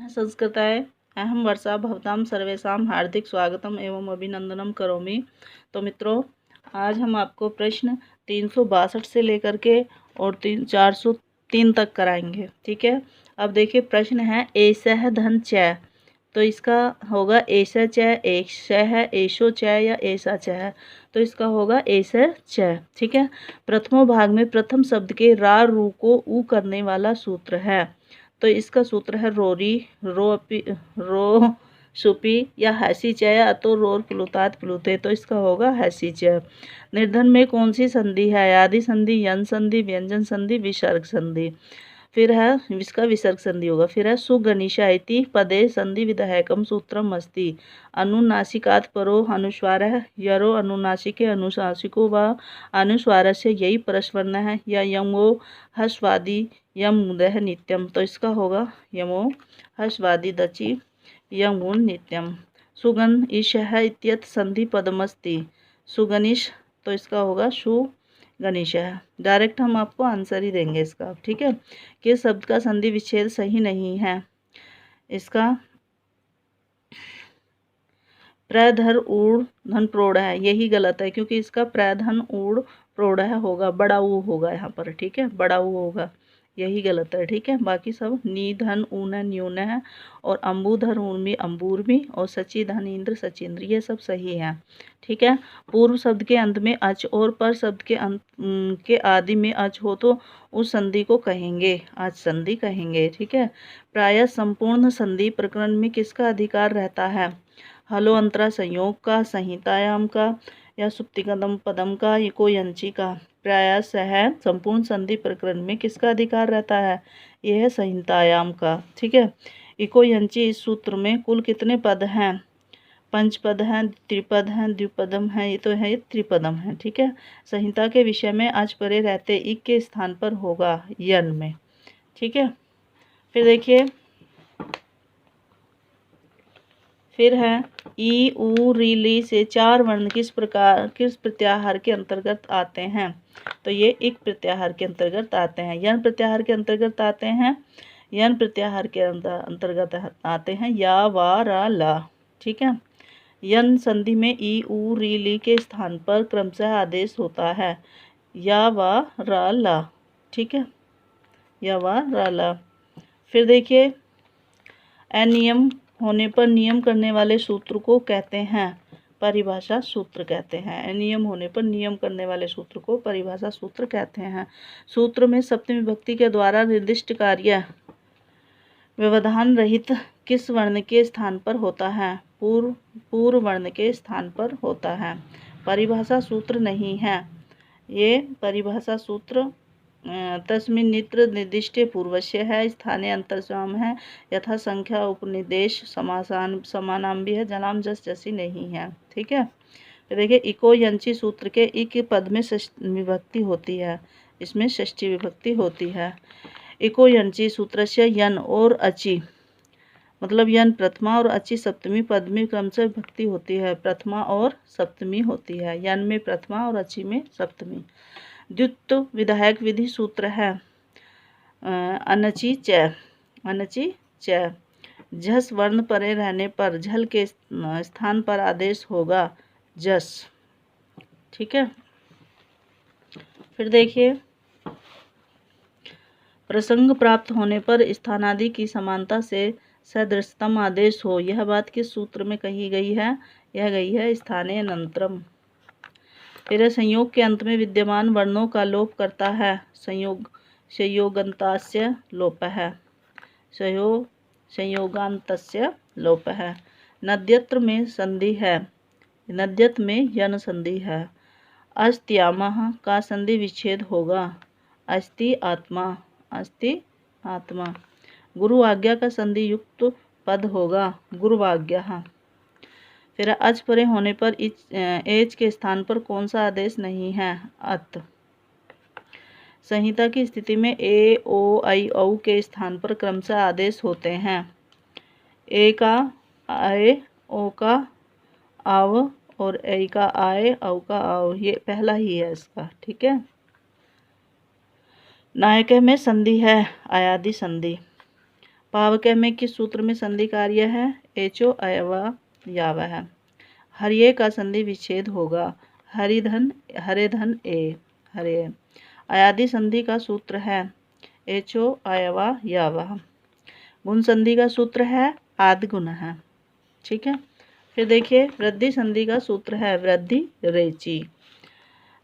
संस्कृताय अहम वर्षा भवतां सर्वेषां हार्दिक स्वागतम एवं अभिनंदनम करोमि। तो मित्रों, आज हम आपको प्रश्न 362 से लेकर के और 403 तक कराएंगे। ठीक है। अब देखिए, प्रश्न है एषः धन च, तो इसका होगा एषः च, एषः, एषो च या एषा च, तो इसका होगा एषः च। ठीक है। प्रथमो भाग में प्रथम शब्द के रा रू को ऊ करने वाला सूत्र है, तो इसका सूत्र है रोरी, रो सुपी या हैसी च या तो रोर प्लुतात प्लुते, तो इसका होगा हैसी च। निर्धन में कौन सी संधि है? आदि संधि, यन संधि, व्यंजन संधि, विसर्ग संधि। फिर है इसका विसर्ग संधि होगा। फिर है सुगणिशा इति पदे संधि विधायकम सूत्रम अस्ति। अनुनासिकात् परो अनुस्वारः यरो अनुनासिके अनुनासिको व अनुस्वारस्य यही परस्वर्ण है या यमो हस्वादि यम मुदह नित्यम, तो इसका होगा यमो हस्वादि दचि यमुन नित्यम। सुगन ईशः इत्यत संधि पदमस्ति सुगनिश, तो इसका होगा गणेश है। डायरेक्ट हम आपको आंसर ही देंगे इसका। ठीक है। कि शब्द का संधि विच्छेद सही नहीं है। इसका प्रधर ऊढ़ धन प्रोढ़ है, यही गलत है, क्योंकि इसका प्रधन ऊढ़ प्रोढ़ होगा, बड़ा ऊ होगा यहाँ पर। ठीक है, बड़ा ऊ होगा, यही गलत है। ठीक है। बाकी सब निधन ऊन न्यून है, और अम्बुधर ऊर्मी अम्बूर्मी, और सची धन इंद्र सचिंद्र, ये सब सही है। ठीक है। पूर्व शब्द के अंत में अच और पर शब्द के अंत के आदि में अच हो तो उस संधि को कहेंगे अच संधि कहेंगे। ठीक है। प्रायः संपूर्ण संधि प्रकरण में किसका अधिकार रहता है? हलो अंतरा संयोग का, संहितायाम का, या सुप्तिकदम पदम का, इको यंची का। प्रयास है संपूर्ण संधि प्रकरण में किसका अधिकार रहता है? यह है संहितायाम का। ठीक है। इको यंची इस सूत्र में कुल कितने पद हैं? पंचपद हैं, त्रिपद हैं, द्विपदम है, ये तो है त्रिपदम है। ठीक है। संहिता के विषय में आज परे रहते इक के स्थान पर होगा यन में। ठीक है। फिर देखिए, फिर है ई उ री ली से चार वर्ण किस प्रत्याहार के अंतर्गत आते हैं? तो ये एक प्रत्याहार के अंतर्गत आते हैं। यन प्रत्याहार के अंतर्गत आते हैं, यन प्रत्याहार के अंतर्गत आते हैं या वा रा ला। ठीक है। यन संधि में ई उ री ली के स्थान पर क्रमशः आदेश होता है या वा रा ला। ठीक है, या वा रा ला। फिर देखिए, अनियम होने पर नियम करने वाले सूत्र को कहते हैं परिभाषा सूत्र कहते हैं। अनियम होने पर नियम करने वाले सूत्र को परिभाषा सूत्र कहते हैं। सूत्र में सप्तमी विभक्ति के द्वारा निर्दिष्ट कार्य व्यवधान रहित किस वर्ण के स्थान पर होता है? पूर्व वर्ण के स्थान पर होता है। परिभाषा सूत्र नहीं है ये, परिभाषा सूत्र तस्मिन् नित्र निर्दिष्टे पूर्वस्य है, स्थानीय अंतर्सम है, यथा संख्या उपनिदेश समानाम्बी है, जलाम जस जैसी नहीं है। ठीक है। तो देखिए, इको यंची सूत्र के इक पद में विभक्ति होती है, इसमें षष्ठी विभक्ति होती है। इको यंची सूत्र से यन और अची, मतलब यन प्रथमा और अची सप्तमी पद में क्रमशः विभक्ति होती है, प्रथमा और सप्तमी होती है। यन में प्रथमा और अची में सप्तमी। द्युत विधायक विधि सूत्र है अनचि च, अनचि च। झस वर्ण परे रहने पर झल के स्थान पर आदेश होगा जस। ठीक है। फिर देखिए, प्रसंग प्राप्त होने पर स्थानादि की समानता से सदृशतम आदेश हो, यह बात किस सूत्र में कही गई है? यह गई है स्थानीय अनंतरम। फिर संयोग के अंत में विद्यमान वर्णों का लोप करता है संयोगांतस्य लोप है, संयोगांतस्य लोप है। नद्यत्र में संधि है, नद्यत में यन संधि है। अस्त्यामः का संधि विच्छेद होगा अस्ति आत्मा, अस्ति आत्मा। गुरु आज्ञा का संधि युक्त पद होगा गुरुवाज्ञा। फिर अच परे होने पर एच के स्थान पर कौन सा आदेश नहीं है? अत। संहिता की स्थिति में ए ओ आई औ के स्थान पर क्रमशः आदेश होते हैं ए का आए, ओ का आव, और ए का आए, औ का आव, ये पहला ही है इसका। ठीक है। नायक में संधि है आयादि संधि। पावक में किस सूत्र में संधि कार्य है? एचो अयवा यावा है। हरिये का संधि विच्छेद होगा। हरिधन हरे धन ए हरे। अयादि संधि का सूत्र है एचो अयवा यावा। गुण संधि का सूत्र है आद गुण है। ठीक है। फिर देखिए वृद्धि संधि का सूत्र है वृद्धि रेची।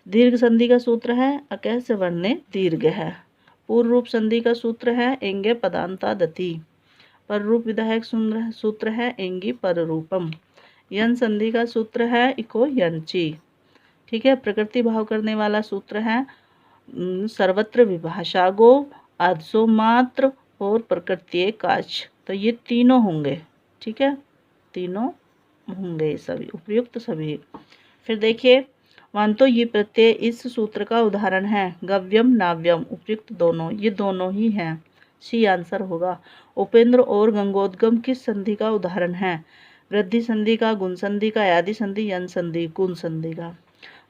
दीर्घ संधि का सूत्र है अकह से वर्णे दीर्घ है। पूर्व रूप संधि का सूत्र है एंगे पदांता दति। पर रूप विधायक सूत्र है एंगी पर रूपम। यन संधि का सूत्र है इको यंची। ठीक है। प्रकृति भाव करने वाला सूत्र है सर्वत्र विभाषा गो आदसो मात्र और प्रकृति काच। तो ये तीनों होंगे। ठीक है। तीनों होंगे सभी उपयुक्त सभी। फिर देखिए वांतो ये प्रत्यय इस सूत्र का उदाहरण है। गव्यम नाव्यम उपयुक्त दोनों, ये दोनों ही हैं। सी आंसर होगा। उपेंद्र और गंगोदगम किस संधि का उदाहरण है? वृद्धि संधि का, गुण संधि का, आदि संधि, यन संधि, गुण संधि का।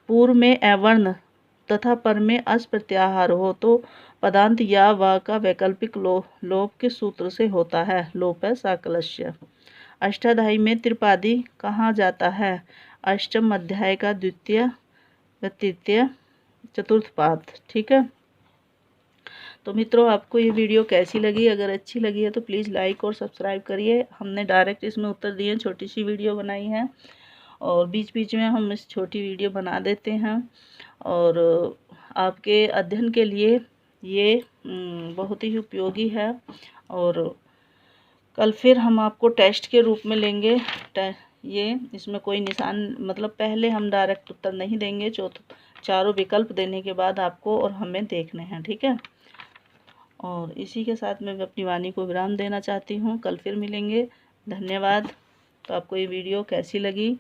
पूर्व में अवर्ण तथा पर में अस प्रत्याहार हो तो पदांत या वा का वैकल्पिक लोप किस सूत्र से होता है? लोप है साकलस्य। अष्टाध्यायी में त्रिपादी कहा जाता है? अष्टम अध्याय का द्वितीय तृतीय चतुर्थ पाद। ठीक है। तो मित्रों आपको ये वीडियो कैसी लगी? अगर अच्छी लगी है तो प्लीज़ लाइक और सब्सक्राइब करिए। हमने डायरेक्ट इसमें उत्तर दिए, छोटी सी वीडियो बनाई है और बीच बीच में हम इस छोटी वीडियो बना देते हैं और आपके अध्ययन के लिए ये बहुत ही उपयोगी है। और कल फिर हम आपको टेस्ट के रूप में लेंगे। ये इसमें कोई निशान मतलब पहले हम डायरेक्ट उत्तर नहीं देंगे, चारों विकल्प देने के बाद आपको और हमें देखने हैं। ठीक है। और इसी के साथ मैं अपनी वाणी को विराम देना चाहती हूँ। कल फिर मिलेंगे। धन्यवाद। तो आपको ये वीडियो कैसी लगी?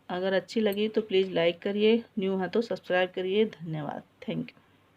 अगर अच्छी लगी तो प्लीज़ लाइक करिए, न्यू है तो सब्सक्राइब करिए। धन्यवाद। Thank you.